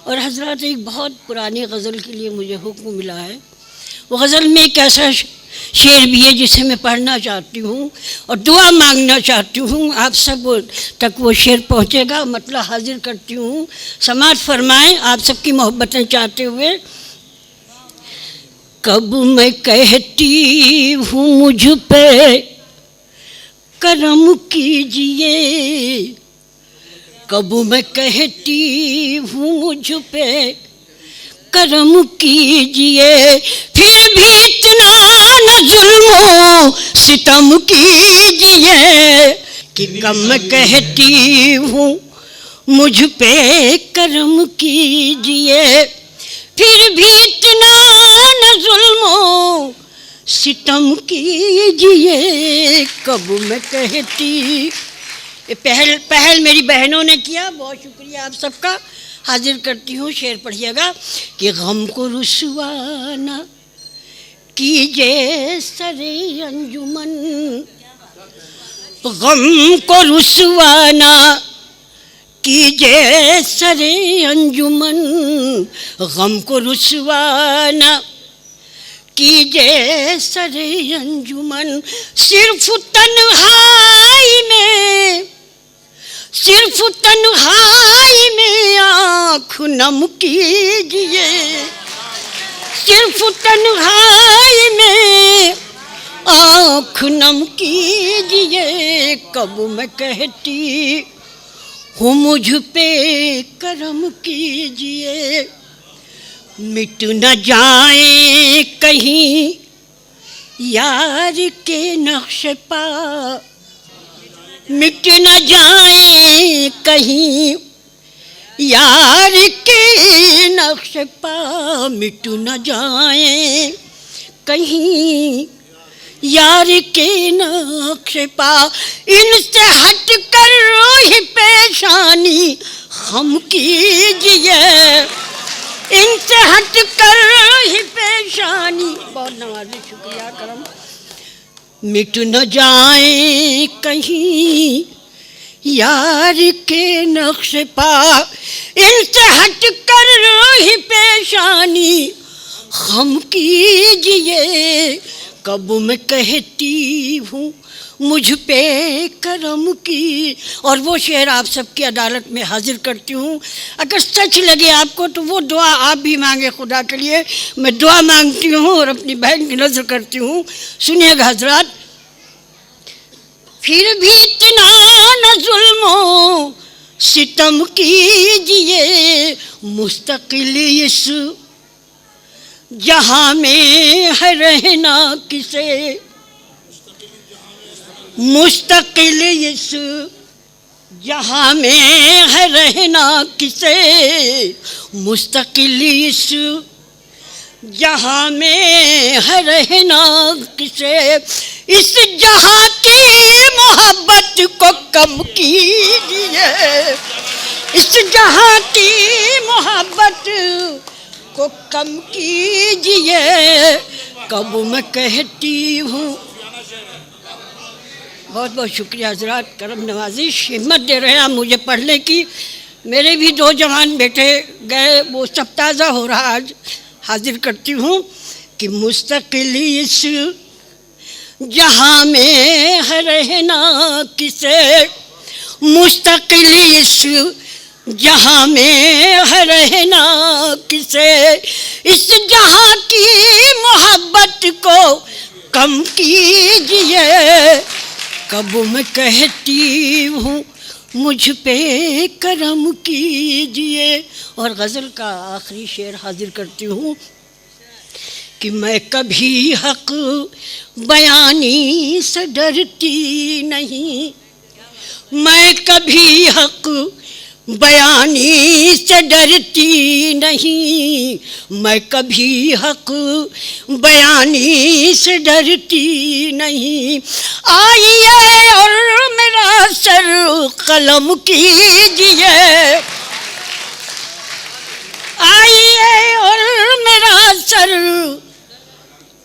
और हजरत एक बहुत पुरानी गज़ल के लिए मुझे हुक्म मिला है। वो गज़ल में एक ऐसा शेर भी है जिसे मैं पढ़ना चाहती हूँ और दुआ मांगना चाहती हूँ। आप सब तक वो शेर पहुँचेगा, मतलब हाजिर करती हूँ। समाअत फरमाएं आप सबकी मोहब्बतें चाहते हुए। कब मैं कहती हूँ मुझ पे करम कीजिए, कब मैं कहती हूँ मुझ पे करम कीजिए, फिर भी इतना न जुल्म सितम कीजिए। कि कम कहती हूँ मुझ पे करम कीजिए, फिर भी इतना न जुल्म सितम कीजिए। कब मैं कहती, पहल मेरी बहनों ने किया, बहुत शुक्रिया आप सबका। हाजिर करती हूँ, शेर पढ़िएगा। कि गम को रुसवा न कीजिए सरे अंजुमन, गम को रुसवा न कीजिए सरे अंजुमन, गम को रुसवा न कीजिए सरे अंजुमन। सिर्फ तन्हाई में, सिर्फ तन्हाई में आँख नम कीजिए, सिर्फ तन्हाई में आँख नम कीजिए। कब मैं कहती हूँ मुझ पे करम कीजिए, मिट न जाए कहीं यार के नक्श पा, मिट न जाए कहीं यार के नक्श पा, मिट न जाए कहीं यार के नक्श पा। इनसे हट कर ही पेशानी हम कीजिए, इनसे हट कर ही पेशानी। बहुत नवाज़ी, शुक्रिया करम। मिट न जाए कहीं यार के नक्श पा, इनसे हट कर ही पेशानी हम कीजिए। कब मैं कहती हूँ मुझ पे करम की। और वो शेर आप सबकी अदालत में हाजिर करती हूँ। अगर सच लगे आपको तो वो दुआ आप भी मांगे खुदा के लिए। मैं दुआ मांगती हूँ और अपनी बहन की नज़र करती हूँ। सुनिएगा हजरात। फिर भी इतना न जुल्म सितम कीजिए, मुस्तकिल इस जहाँ में है रहना किसे, मुस्तकिल इस जहाँ में है रहना किसे, मुस्तकिल इस जहाँ में है रहना किसे। इस जहाँ की मोहब्बत को कम कीजिए, इस जहाँ की मोहब्बत को कम कीजिए। कब मैं कहती हूँ। बहुत बहुत शुक्रिया हजरात, करम नवाजी, हिम्मत दे रहे हैं आप मुझे पढ़ने की। मेरे भी दो जवान बेटे गए, वो सब ताज़ा हो रहा। आज हाजिर करती हूँ कि मुस्तकिल इस जहाँ में है रहना किसे, मुस्तकिल इस जहाँ में है रहना किसे। इस जहाँ की मोहब्बत को कम कीजिए। कब मैं कहती हूँ मुझ पे करम कीजिए। और गज़ल का आखिरी शेर हाजिर करती हूँ कि मैं कभी हक बयानी से डरती नहीं, मैं कभी हक बयानी से डरती नहीं, मैं कभी हक बयानी से डरती नहीं। आइए और मेरा सर कलम कीजिए, आइए और मेरा सर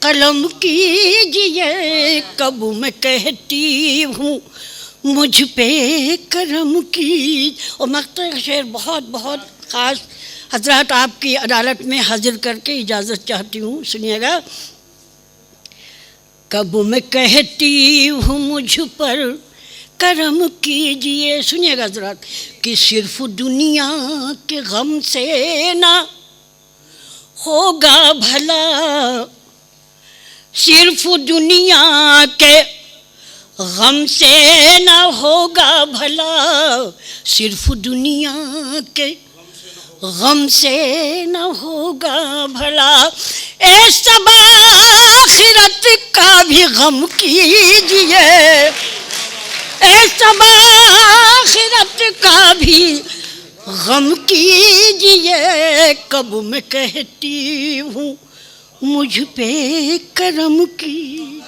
कलम कीजिए। कब मैं कहती हूँ मुझ पे करम की। और मकता शेर बहुत बहुत ख़ास हजरत आपकी अदालत में हाजिर करके इजाज़त चाहती हूँ, सुनिएगा। कब मैं कहती हूँ मुझ पर करम कीजिए, सुनिएगा ज़रा, कि सिर्फ दुनिया के गम से ना होगा भला, सिर्फ दुनिया के गम से ना होगा भला, सिर्फ दुनिया के गम से न होगा भला, ए सब आखिरत का भी गम कीजिए, ए सब आखिरत का भी गम कीजिए। कब मैं कहती हूँ मुझ पे करम की